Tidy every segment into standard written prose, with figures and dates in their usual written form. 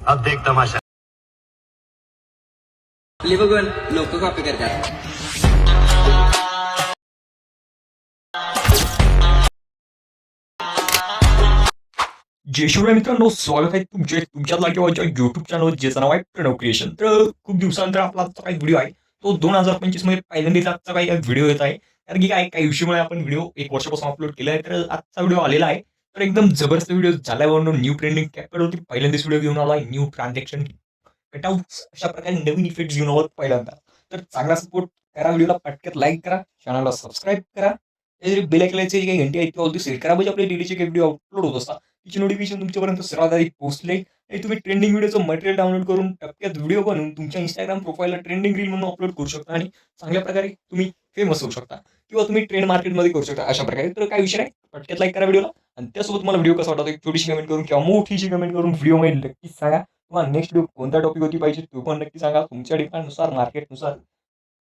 अब देख तमाशा. आपली बघून लोक कॉपी करतात. जय शिवराय मित्रांनो, स्वागत आहे तुमच्या लाडक्या युट्यूब चॅनल ज्याचं नाव आहे प्रणव क्रिएशन. तर खूप दिवसानंतर आपला आजचा काही व्हिडिओ आहे तो 2025 मध्ये पहिल्यांदाच आजचा काही व्हिडिओ येत आहे. कारण की काही इश्यूमुळे आपण व्हिडिओ 1 वर्षापासून अपलोड केला आहे. तर आजचा व्हिडिओ आलेला आहे. तर एकदम जबरदस्त व्हिडिओ झाल्यावर न्यू ट्रेंडिंग कॅप्चर होती, पहिल्यांदाच व्हिडिओ घेऊन आला. न्यू ट्रान्झॅक्शन कटआउट्स अशा प्रकारे नवीन इफेक्ट्स घेऊन आलो पहिल्यांदा. तर चांगला सपोर्ट करा, व्हिडिओला पटकन लाईक करा, चॅनलला सबस्क्राईब करा, बेल आयकॉनची जी काही घंटी आहे ती ऑल सेट करा, म्हणजे आपले डेलीचे काही व्हिडिओ अपलोड होत असतात तिची नोटिफिकेशन तुमच्यापर्यंत सर्वात आधी पोहोचले. आणि तुम्ही ट्रेंडिंग व्हिडिओचं मटेरियल डाउनलोड करून टप्प्यात व्हिडिओ बनवून तुमच्या इंस्टाग्राम प्रोफाईलला ट्रेंडिंग रील म्हणून अपलोड करू शकता आणि चांगल्या प्रकारे तुम्ही फेमस होऊ शकता किंवा तुम्ही ट्रेंड मार्केटमध्ये करू शकता अशा प्रकारे. तर काय विषय नाही, पटक्यात लाईक करा व्हिडिओला आणि त्यासोबत मला व्हिडिओ कसा वाटतो एक छोटीशी कमेंट करून किंवा मोठीशी कमेंट करून व्हिडिओमध्ये नक्कीच सांगा. तुम्हाला नेक्स्ट व्हिडिओ कोणता टॉपिक होती पाहिजे तो पण नक्की सांगा. तुमच्या डिमांडनुसार मार्केटनुसार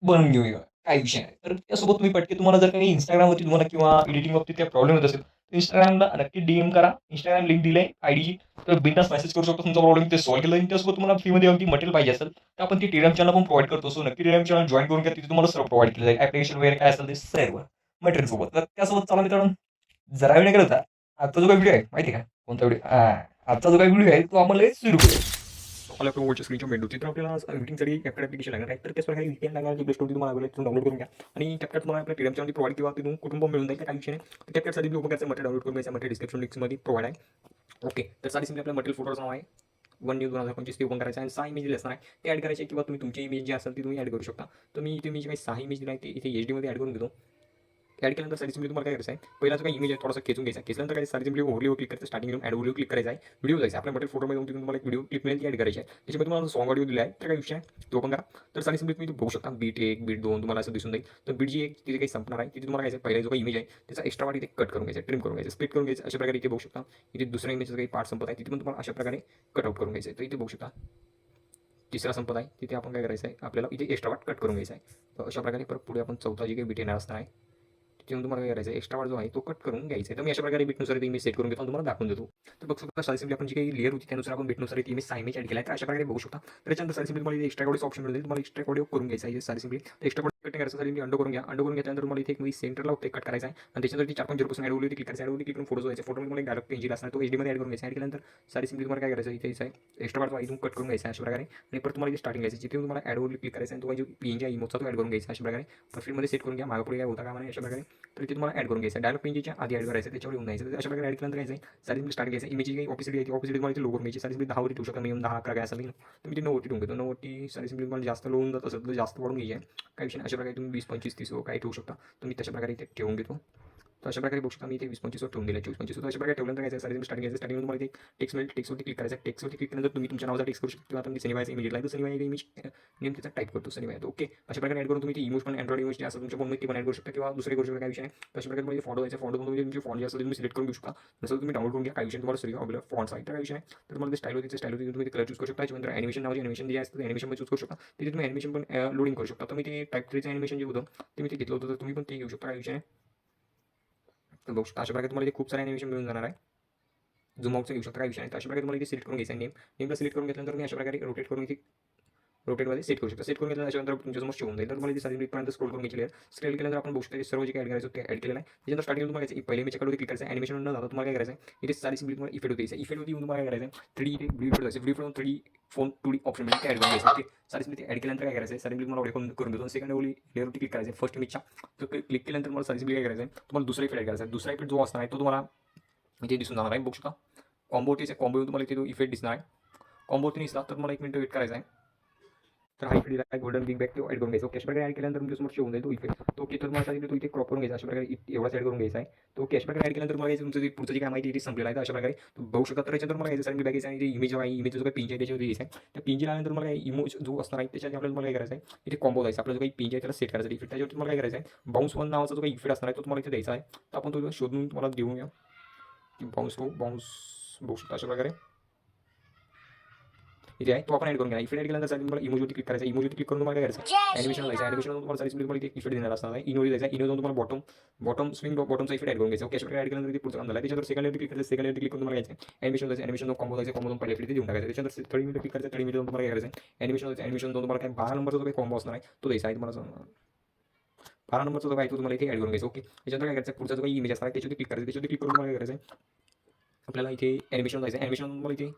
बनवून घेऊया, काही विषय नाही. तर त्यासोबत तुम्ही पटके तुम्हाला जर काही इंस्टाग्रामवरती तुम्हाला किंवा एडिटिंग बाबतीत काही प्रॉब्लेम होत असेल तर इंस्टाग्रामला नक्की डीएम करा. इंस्टाग्राम लिंक दिले आयडीची, तर बिंदास मेसेज करू शकतो, तुमचा प्रॉब्लेम ते सॉल्व्ह केलं. त्यासोबत तुम्हाला फ्रीमध्ये अगदी मटेरियल पाहिजे असेल तर आपण ती टेलिग्राम चॅनल पण प्रोव्हाइड करतो. सो नक्की टेलिग्राम चॅनल जॉईन करून घ्या, तिथे तुम्हाला सर्व प्रोव्हाइड केलं जाईल, ऍप्लिकेशन वगैरे काय असेल ते सर्व मटेरियल सोबत. तर त्यासोबत चला मित्रांनो, जरा वेळ नाही करता आजचा जो काही व्हिडिओ आहे माहिती आहे का कोणता व्हिडिओ, आजचा जो काही व्हिडिओ आहे तो आपण लगेच सुरू करू. आपल्या मोबाईलच्या स्क्रीनच्या मेंदू तर आपल्याला एडिटिंगसाठी कॅप्कट ॲप्लिकेशन लागणार आहे. तर त्याच प्रकारे VPN लागणार, प्ले स्टोर तुम्हाला अवेलेबल डाउनलोड करून घ्या आणि कॅप्कट तुम्हाला आपल्या टेलिग्राम चॅनल प्रोव्हाइड किंवा तिथून कुटुंब मिळून जाईल, काही विषय नाही. कॅप्कटसाठी ओपन करायचं मटेरियल डाउनलोड करून घ्यायचं, मटेरियल डिस्क्रिप्शन लिंक्समध्ये प्रोव्हाइड आहे. ओके, तर साधी सिम्पली आपल्या मटेरियल फोटोचं नाव आहे 1 न्यू 2025 ते ओपन करायचं आणि 6 इमेज असणार आहे ते ॲड करायचे किंवा तुम्ही तुमची इमेज जी असेल ती तुम्ही ॲड करू शकता. तर मी इथे इमेज काही 6 इमेज दिला आहे ते इथे HD मध्ये ॲड करून घेतो. ॲड केल्यानंतर साडी सिम्पली तुम्हाला काय करायचं आहे, पहिला जो काही इमेज आहे थोडासा खेचून घ्यायचा. खेचल्यानंतर काय साडी सिम्पली ओव्हरव्ह्यू क्लिक करायचं, स्टार्टिंग ॲड ओव्हरव्ह्यू क्लिक करायचा आहे, व्हिडिओ जायचा आपल्या मटेरियल फोटोमध्ये जाऊन तुम्हाला एक व्हिडिओ क्लिप मिळेल ती ॲड करायची आहे. त्याच्यामध्ये तुम्हाला सॉंग ऑडिओ दिला आहे तर काही विषय आहे तो ओपन करा. तर साडी सिम्पली तुम्ही बघू शकता बीट 1 बीट 2 तुम्हाला असं दिसून जाईल. तर बीट जी एक तिथे काही संपणार आहे तिथे तुम्हाला काय पहिला जो काही इमेज आहे त्याचा एक्स्ट्रा पार्ट इथे कट करून घ्यायचा, ट्रिम करून घ्यायचं, स्प्लिट करून घ्यायचं. अशा प्रकारे इथे बघू शकता. इथे दुसऱ्या इमेजचा काही पार्ट संपत आहे तिथे पण तुम्हाला अशा प्रकारे कट आउट करून घ्यायचं आहे. तर इथे बघू शकता तिसरा संपत आहे तिथे आपण काय करायचं आहे, आपल्याला इथे एक्स्ट्रा पार्ट कट करून घ्यायचा आहे. तर अशा प्रकारे परत पुढे आपण चौथा जी काही बीट येणार असणार आहे तिथे तुम्हाला काय करायचं आहे, एक्स्ट्रा पार्ट जो आहे तो कट करून घ्यायचा आहे. तर मी अशा प्रकारे बीटनुसार मी सेट करून घेतो आणि तुम्हाला दाखवून देतो. तर बघू शकता साडी सिम्पली आपण जी काही लेअर होती त्यानुसार आपण बीटनुसार इथे इमेज 6 इमेज ॲड केला आहे. तर अशा प्रकारे बघू शकता. तर त्याच्यानंतर साडी सिम्पली तुम्हाला एक्स्ट्रा ऑडिओ ऑप्शन मिळेल, तुम्हाला एक्स्ट्रा ऑडिओ करून घ्यायचा आहे. Sari simply extra audio cut करायचं साडी अंडो करून घ्या. अंडो करून घेतल्यानंतर तुम्हाला इथे एक सेंटरला होते कट करायचा आहे आणि त्याच्यानंतर 4.0% ॲड ओव्हरव्ह्यू क्लिक करायचं, ॲड ओव्हरव्ह्यू क्लिक करून फोटो जो आहे फोटोमध्ये तुम्हाला एक डायरेक्ट पेज असणार तो HD मध्ये ॲड करून घ्यायचा. ॲड केल्यानंतर साडी सिम्पली तुम्हाला काय करायचं इथे आहे एक्स्ट्रा पार्ट इथून कट करून घ्यायचा अशा प्रकारे आणि परत तुम्हाला इथे स्टार्टिंग घ्यायची जिथे तुम्हाला ॲड ओव्हरव्ह्यू क्लिक करायचा आणि तो जो PNG आहे इमोजचा तो ॲड करून घ्यायचा अशा प्रकारे प्रोफाईलमध्ये सेट करून घ्या. मागपुढे काय होता का नाही अशा प्रकारे. तर इथे तुम्हाला ॲड करून घ्यायचं डायरेक्ट PNGच्या आधी ॲड करायचं त्याच्यावर येऊन जायचं. अशा प्रकारे ॲड केल्यानंतर काय जाईल साडी सिम्पली स्टार्ट घ्यायचं. इमेज काही ऑफिसिटी आहे ती ऑफिसिटी तुम्हाला इथे लो करून घ्यायची. साडी सिम्पली 10 वरती ठेवू शकता, मिनिमम 10 11 काय असेल तर मी ते 9 वरती ठेवून घेतो. 9 वरती साडी सिम्पली तुम्हाला जास्त लो होऊन जात असेल तर जास्त वाढून घ्यायची आहे, काही विषय अशा प्रकारे तुम्ही 20 25 30 काही ठेवू शकता. तुम्ही तशा प्रकारे इथे ठेवून घेतो. तर अशा प्रकारे बघू शकता मी इथे 20 25 ठेवून दिले 24 25. अशा प्रकारे ठेवल्यानंतर काय साडी स्टार्टिंग घ्यायचं. स्टार्टिंग तुम्हाला इथे टेक्स्टवरती क्लिक करायचं. टेक्स्टवरती क्लिक केल्यानंतर तुम्ही तुमच्या नावाचा टेक्स्ट करू शकता किंवा आता मी सनीवायचा इमेज घेतला तर सनीवाय इमेज नेम त्याचा टाईप करतो सनीवाय. ओके, अशा प्रकारे ॲड करून तुम्ही इमोज पण अँड्रॉइड इमोज जे असं तुमच्या फोनमध्ये ते पण ॲड करू शकता किंवा दुसरे करू शकता, काही विषय नाही. अशा प्रकारे तुम्ही फॉन्ट द्यायचा, फॉन्ट तुम्ही तुमचे फॉन्ट जे असतील तुम्ही सिलेक्ट करून घेऊ शकता. जसं तुम्ही डाउनलोड करून घ्या, काही विषय तुम्हाला सगळे अवेलेबल फॉन्ट्स आहेत तर काही विषय नाही. तर तुम्हाला ते स्टाईल होती स्टाईल होती तुम्ही कलर चूज करू शकता. त्याच्यानंतर ॲनिमेशन नावाचे ॲनिमेशन जे असतं ॲनिमेशन पण चूज करू शकता. तिथे तुम्ही ॲनिमेशन पण लोडिंग करू शकता. तर मी ते टाईप 3चं ॲनिमेशन जे होतं ते मी ते घेतलं होतं तर तुम्ही पण ते घेऊ शकता, काही विषय नाही. तर बघू शकता अशा प्रकारे तुम्हाला इथे खूप सारे ॲनिमेशन मिळून जाणार आहे. झूम आउटचं घेऊ शकता, काही विषय नाही. तर अशा प्रकारे तुम्हाला इथे सिलेक्ट करून घ्यायचं आहे. नेमला सिलेक्ट करून घेतल्यानंतर मी अशा प्रकारे रोटेट करून इथे रोटेटमध्ये सेट करू शकता. सेट करून घेतल्यानंतर त्याच्यानंतर तुमच्यासमोर शो होऊन जाईल. तर तुम्हाला इथे साडी पर्यंत स्क्रोल करून घ्यायची आहे. स्क्रोल केल्यानंतर आपण बघू शकता सर्व जे काही ॲड करायचं ते ॲड केलेलं आहे. त्याच्यानंतर स्टार्टिंग तुम्हाला पहिले इमेजकडे क्लिक करायचं, ॲनिमेशन न जाता तुम्हाला काय करायचं आहे इथे साडी सिम्पली तुम्हाला इफेक्ट होते. इफेक्ट होती तुम्हाला काय करायचं आहे 3D इथे व्हिडिओ जायचं, video 3D phone 2D option मध्ये ॲड करून घ्यायचं. ओके, साडी सिम्पली ॲड केल्यानंतर काय करायचं आहे साडी तुम्हाला ऑडिओ करून देतो. सेकंड ओली लेअरवरती क्लिक करायचं फर्स्ट इमेजच्या. तर क्लिक केल्यानंतर तुम्हाला साडी सिम्पली काय करायचं आहे तुम्हाला दुसरा इफेक्ट ॲड करायचा आहे. दुसरा इफेक्ट जो असणार आहे तो तुम्हाला इथे दिसून जाणार आहे. बघू शकता कॉम्बोटीचे कॉम्बो तुम्हाला इथे तो इफेक्ट दिसणार आहे. कॉम्बोटी दिसला तर मला 1 मिनिट वेट करायचा आहे. तर हा इफेक्ट दिला आहे गोल्डन बिग बॅक तो ॲड करून घ्यायचा. ओके, अशा प्रकारे ॲड केल्यानंतर तुमच्यासमोर शो होऊन जाईल तो इफेक्ट. तो ओके, तर तुम्हाला तो इथे क्रॉप करून घ्यायचा अशा प्रकारे एवढाच ॲड करून घ्यायचा आहे. तो ओके, अशा प्रकारे ॲड केल्यानंतर मला तुमचं जे पुढचं जे काय माहिती इथे संपलेलं आहे तर अशा प्रकारे बघू शकता. तर याच्यानंतर मला यायचं बॅग घ्यायचं आणि इमेज आहे इमेज जो काही पिंज आहे त्याच्यावर घ्यायचं आहे. त्या पिंज आल्यानंतर मला इमोज जो असणार आहे त्याच्यात आपल्याला तुम्हाला काय करायचं आहे इथे कॉम्बो द्यायचा. आपला जो काही पिंज आहे त्याला सेट करायचा इफेक्ट. त्याच्यावर तुम्हाला काय करायचं आहे बाउन्स वन नावाचा जो काही इफेक्ट असणार आहे तो तुम्हाला इथे द्यायचा आहे. तर आपण तो शोधून तुम्हाला देऊन घ्या की बाउन्स बघू शकता अशा प्रकारे. इथे आहे तो आपण ॲड करून घ्या. इफेक्ट ॲड केल्यानंतर तुम्हाला इमोजीवरती क्लिक करायचं. इमोजीवरती क्लिक करून तुम्हाला काय करायचं ॲनिमेशन जायचं. ॲनिमेशन तुम्हाला सारी तुम्हाला इथे इफेक्ट देणार असणार आहे. इनोजी जायचं. इनोजी तुम्हाला बॉटम स्विंग बॉटमचा इफेक्ट ॲड करून घ्यायचा. ओके अशा प्रकारे ॲड केल्यानंतर ते पुढचं काम झालं. त्याच्यानंतर सेकंड क्लिक करायचं. सेकंड क्लिक करून तुम्हाला घ्यायचं ॲनिमेशन जायचं. ॲनिमेशन कॉम्बो जायचं. कॉम्बो पहिले इफेक्ट देऊन टाकायचं. त्याच्यानंतर 30 मिनिट क्लिक करायचं. 30 मिनिट तुम्हाला काय करायचं ॲनिमेशन जायचं. ॲनिमेशन तुम्हाला काय 12 नंबरचा जो काही कॉम्बो असणार आहे तो द्यायचा आहे तुम्हाला. 12 नंबरचा जो काय तो तुम्हाला इथे ॲड करून घ्यायचा. ओके त्याच्यानंतर काय करायचं पुढचा जो काही इमेज असणार आहे त्याच्यावरती क्लिक करायचं. त्याच्यावरती क्लिक करून तुम्हाला काय करायचं आपल्याला इथे ॲनिमेशन जायचं. ॲनिमेशन तुम्हाला इथे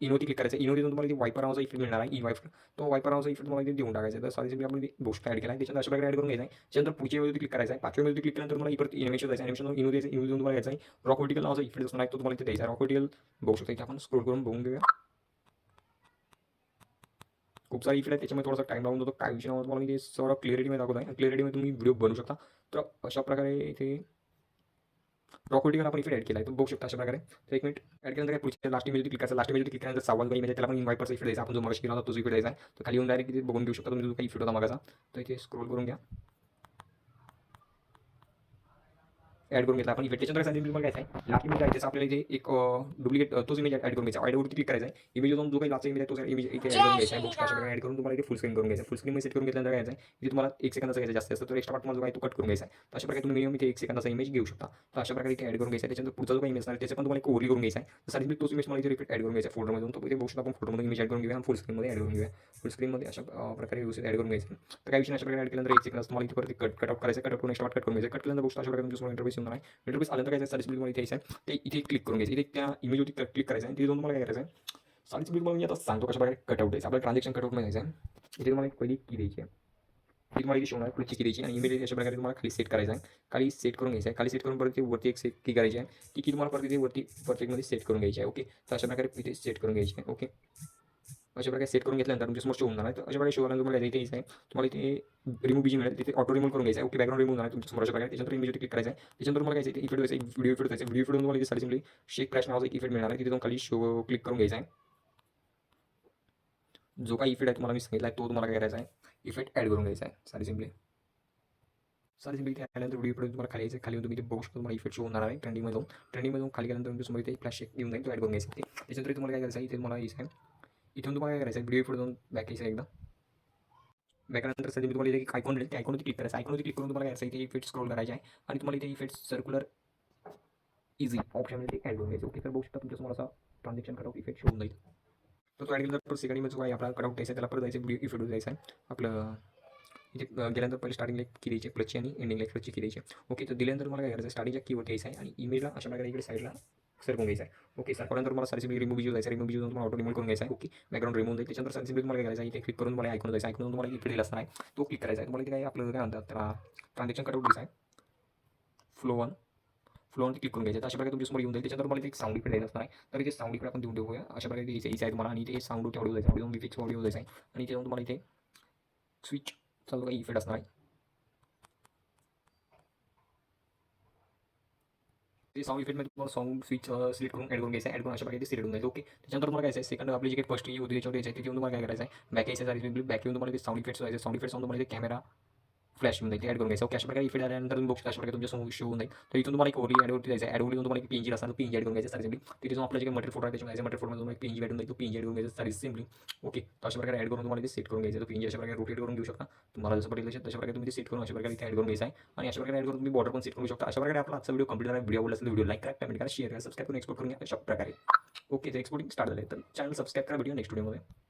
इनोती क्लिक करायचं. इनोतीतून तुम्हाला इथे वायपर नावाचा इफेक्ट मिळणार आहे. वायपर तो वायपर नावाचा इफेक्ट तुम्हाला इथे देऊन टाकायचा. तर सारी आपण गोष्ट ॲड केला आहे. त्याच्यानंतर अशा प्रकारे ॲड करून घ्यायचं आहे. त्याच्यानंतर पुढच्या वेळी क्लिक करायचं आहे. 5व्या वेळी क्लिक केल्यानंतर तुम्हाला इकडे एनिमेशन जायचं. एनिमेशन इनोती द्यायचं. इनोती तुम्हाला घ्यायचं आहे. रॉक वर्टिकल नावाचा इफेक्ट असणार आहे तो तुम्हाला इथे द्यायचा. रॉक वर्टिकल बघू शकता. इथे आपण स्क्रोल करून बघून घेऊया. खूप सारी इफेक्ट आहे त्याच्यामुळे थोडासा टाइम लागून जातो. काय विषय नाव तुम्हाला इथे सर्व क्लिअरिटीमध्ये दाखवत आहे. क्लिअरिटीमध्ये तुम्ही व्हिडिओ बनवू शकता. तर अशा प्रकारे इथे रॉक वर्टिकल आपण इफेक्ट ॲड केला आहे. तो बघू शकता अशा प्रकारे. तर एक मिनिट ॲड केल्यानंतर काय पुढच्या लास्ट इमेज क्लिक करायचं. लास्ट इमेज क्लिक केल्यानंतर सावध काही इमेज त्याला आपण वायपरचा इफेक्ट द्यायचा. आपण जो मगाशी केला होता तोच इफेक्ट द्यायचा आहे. तर खाली येऊन डायरेक्ट इथे बघून घेऊ शकता तुम्ही जो काही इफेक्ट होता मागाचा. तर इथे स्क्रोल करून घ्या. ॲड करून घेतला आपण इफेक्ट. त्याच्यानंतर सांगितलं तुम्हाला काय आहे लास्ट इमेज आहे त्याचा आपल्याला इथे एक डुप्लिकेट तोच इमेज ॲड करून घ्यायचा. ॲडवरती क्लिक करायचा आहे. इमेज जो काही लास्ट इमेज आहे तो इमेज इथे ॲड करून घ्यायचा आहे. बॉक्स अशा प्रकारे ॲड करून तुम्हाला इथे फुल स्क्रीन करून घ्यायचं. फुल स्क्रीन सेट करून घेतल्यानंतर काय आहे इथे तुम्हाला 1 सेकंदाचा घ्यायचा जास्त असतं. तर एक्स्ट्रा पार्ट तुम्हाला जो आहे तो कट करून घ्यायचा आहे. तर अशा प्रकारे तुम्ही मिनिमम इथे 1 सेकंदाचा इमेज घेऊ शकता. तर अशा प्रकारे इथे ॲड करून घ्यायचा आहे. त्याच्यानंतर पुढचा जो काही इमेज असणार त्याचे पण तुम्हाला एक ओव्हरली करून घ्यायचा आहे. तर सारी तोच इमेज मला इथे रिपीट ॲड करून घ्यायचा फोल्डरमधून. तो इथे बघू शकता आपण फोल्डरमध्ये इमेज ॲड करून घेऊया. फुल स्क्रीनमध्ये ॲड करून घेऊया. फुल स्क्रीनमध्ये अशा प्रकारे व्यवस्थित ॲड करून घ्यायचं. तर काही विषय अशा प्रकारे ॲड केल्यानंतर 1 सेकंद तुम्हाला इथे परत कट आउट करायचं. कट आउट करून एक्स्ट्रा कट करून घ्यायचं. कट केल्यानंतर बघू शकता अशा प्रकारे तुमच्या इंटरफेस येणार आहे. इंटरफेस आल्यानंतर काय सारी तुम्हाला इथे यायचं आहे. ते इथे क्लिक करून घ्यायचं. इथे त्या इमेजवरती क्लिक करायचं आहे. तिथे तुम्हाला काय करायचं आहे सारीच तुम्हाला मी आता सांगतो कशा प्रकारे कटआउट द्यायचं. आपल्याला ट्रान्झॅक्शन कटआउटमध्ये जायचं आहे. इथे तुम्हाला एक पहिली की द्यायची आहे. ती तुम्हाला इथे शोणार पुढची की द्यायची आणि इमेज अशा प्रकारे तुम्हाला खाली सेट करायचं आहे. खाली सेट करून घ्यायचं आहे. खाली सेट करून परत ते वरती एक सेट की करायची आहे. ती की तुम्हाला परत इथे वरती परफेक्टमध्ये सेट करून घ्यायची आहे. ओके तर अशा प्रकारे इथे सेट करून घ्यायची आहे. ओके अशा प्रकारे सेट करून घेतल्यानंतर तुमच्या समोर शो होणार आहे. तर अशा प्रकारे शो आल्यानंतर तुम्हाला इथे यायचं आहे. तुम्हाला इथे रिमूव्ह बीजी मिळेल. तिथे ऑटो रिमूव्ह करून घ्यायचं आहे. ओके बॅकग्राऊंड रिमूव्ह होणार आहे तुमच्या समोर अशा प्रकारे. त्याच्यानंतर इमेज क्लिक करायचं आहे. त्याच्यानंतर तुम्हाला काय इफेक्ट द्यायचं व्हिडिओ इफेक्ट द्यायचं. व्हिडिओ इफेक्ट तुम्हाला इथे सारी सिम्पली शेक क्रॅश नावाचा एक इफेक्ट मिळणार आहे. तिथे तुम्हाला खाली शो क्लिक करून घ्यायचा आहे. जो काही इफेक्ट आहे तुम्हाला मी सांगितला आहे तो तुम्हाला काय करायचा आहे इफेक्ट ॲड करून घ्यायचा आहे. सारी सिम्पली इथे आल्यानंतर व्हिडिओ इफेक्ट तुम्हाला खाली यायचं. खाली तुम्ही इथे बघू शकता तुम्हाला इफेक्ट शो होणार आहे. ट्रेंडिंगमध्ये खाली गेल्यानंतर तुमच्या समोर इथे फ्लॅश येऊन जाईल तो ॲड करून घ्यायचा. त्याच्यानंतर तुम्हाला काय करायचं आहे इथे तुम्हाला यायचं आहे. इथून तुम्हाला काय करायचं आहे व्हिडिओ इफेक्ट जाऊन बॅक यायचं एकदा. बॅकनंतर सध्या मी तुम्हाला इथे आयकॉन दिले. त्या आयकॉनवरती क्लिक करायचं. आयकॉनवरती क्लिक करून तुम्हाला काय इथे इफेक्ट स्क्रोल करायचे आहे आणि तुम्हाला इथे इफेक्ट सर्क्युलर इझी ऑप्शनमध्ये ॲड करून घ्यायचं. ओके तर बघू शकता तुमच्या समोर असा ट्रान्झॅक्शन कटआउट इफेक्ट शो होऊन जाईल. तर तो ॲड केल्यानंतर सेकंड इमेज जो आहे आपला कटआउट द्यायचा त्याला परत जायचं व्हिडिओ इफेक्ट द्यायचा आहे. आपलं इथे गेल्यानंतर पहिले स्टार्टिंगला की द्यायची क्लचची आणि एंडिंगला क्लचची की द्यायची. ओके तर दिल्यानंतर मला काय करायचं स्टार्टिंगच्या कीवरती यायचं आहे आणि इमेजला अशा प्रकारे इकडे साईडला सरकून घ्यायचा आहे. ओके सरकवल्यानंतर मला सारी रिमूव्ह व्हिडिओ जायचं. रिमूव्ह व्हिडिओ तुम्हाला ऑटो रिमूव्ह करून घ्यायचा आहे. ओके बॅकग्राऊंड रिमूव्ह जाईल. त्याच्यानंतर सारी तुम्हाला काय करायचं इथे क्लिक करून तुम्हाला आयकॉन जायचं. आयकॉन तुम्हाला इकडे दिला असणार आहे तो क्लिक करायचा आहे. तुम्हाला इथे काय आपलं काय म्हणतात त्याला ट्रान्झॅक्शन कटआउट द्यायचं आहे. फ्लोवरती क्लिक करून घ्यायचं. अशा प्रकारे तुमच्या समोर येऊन जाईल. त्याच्यानंतर मला इथे एक साऊंड इफेक्ट द्यायचं असणार आहे. तर इथे साऊंड इफेक्ट आपण देऊन ठेवूया. अशा प्रकारे इथे आहे तुम्हाला आणि इथे साऊंड ऑडिओ द्यायचा. ऑडिओ विफिक्स ऑडिओ द्यायचा आहे आणि इथे तुम्हाला इथे स्विच चालू काही इफेक्ट असणार आहे. ते साऊंड इफेक्टमध्ये तुम्हाला साऊंड स्विच सिलेक्ट करून ॲड करून घ्यायचं. ॲड करून अशा प्रकारे सिलेक्ट होऊन जाईल. ओके त्याच्यानंतर तुम्हाला काय आहे सेकंड आपली जी काही फर्स्ट होती त्याच्यावर यायचं आहे. तिथे तुम्हाला काय करायचं आहे बॅक यायचं आहे. बॅक येऊन तुम्हाला ते साऊंड इफेक्ट्स व्हायचे. साऊंड इफेक्ट तुम्हाला इथे कॅमेरा फ्लॅश येऊन जाईल. ॲड करून घ्यायचं. ओके अशा प्रकारे इफेक्ट आल्यानंतर तुम्ही बघू शकता अशा प्रकारे तुमच्या समोर शो होऊन जाईल. तर इथून तुम्हाला एक ओरली ॲडवरती जायचं. ॲडवरती तुम्हाला एक पीएनजी असणार पीएनजी ॲड करून घ्यायचं. सारी तिथे जो आपला जे मटेरियल फोटो आहे त्याच्या मटेरियल फोटोमध्ये तुम्हाला पीएनजी ॲड करून द्यायचं. पीएनजी ॲड करून घ्यायचं सारी सिम्पली. ओके तर अशा प्रकारे ॲड करून तुम्हाला ते सेट करून घ्यायचं. तर पीएनजी अशा प्रकारे रोटेट करून घेऊ शकता. तुम्हाला जसं पडेल तशा प्रकारे तुम्ही ते सेट करून अशा प्रकारे इथे ॲड करून घ्यायचं आहे आणि अशा प्रकारे ॲड करून तुम्ही बॉर्डर पण सेट करू शकता. अशा प्रकारे आपला आजचा व्हिडिओ कंप्लीट झाला. व्हिडिओ आवडला असेल व्हिडिओ लाईक करा, कमेंट करा, शेअर करा, सबस्क्राईब करून एक्सपोर्ट करून घ्या अशा प्रकारे. ओके तर एक्सपोर्टिंग स्टार्ट झालं तर चॅनल सबस्क्राईब करा. व्हिडिओ नेक्स्ट व्हिडिओमध्ये